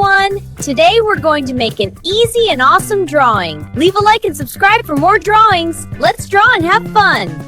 everyone! Today we're going to make an easy and awesome drawing. Leave a like and subscribe for more drawings. Let's draw and have fun!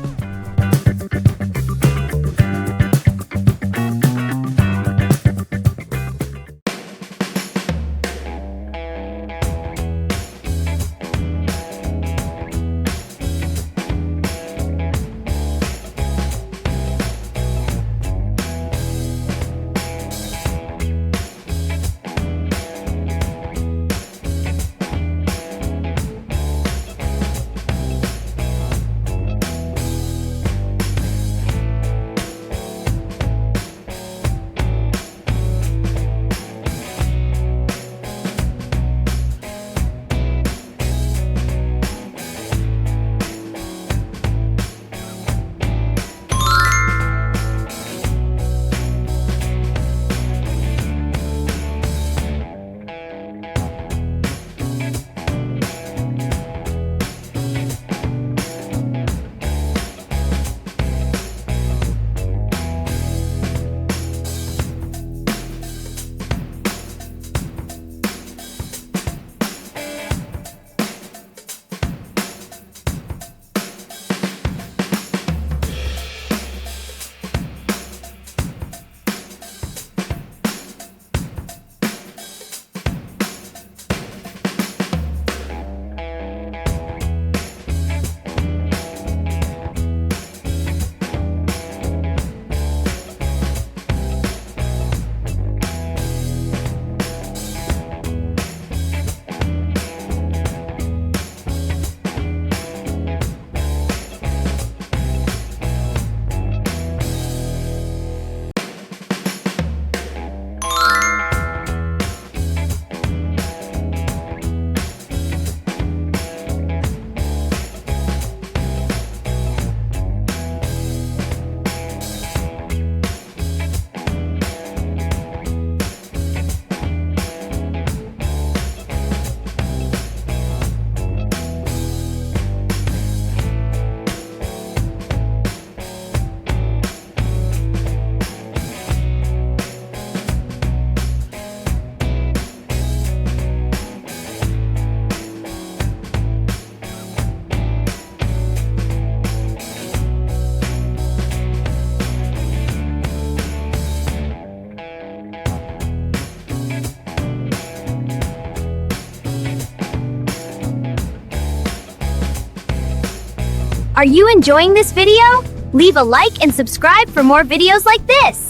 Are you enjoying this video? Leave a like and subscribe for more videos like this!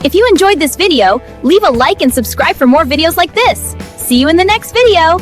If you enjoyed this video, leave a like and subscribe for more videos like this. See you in the next video.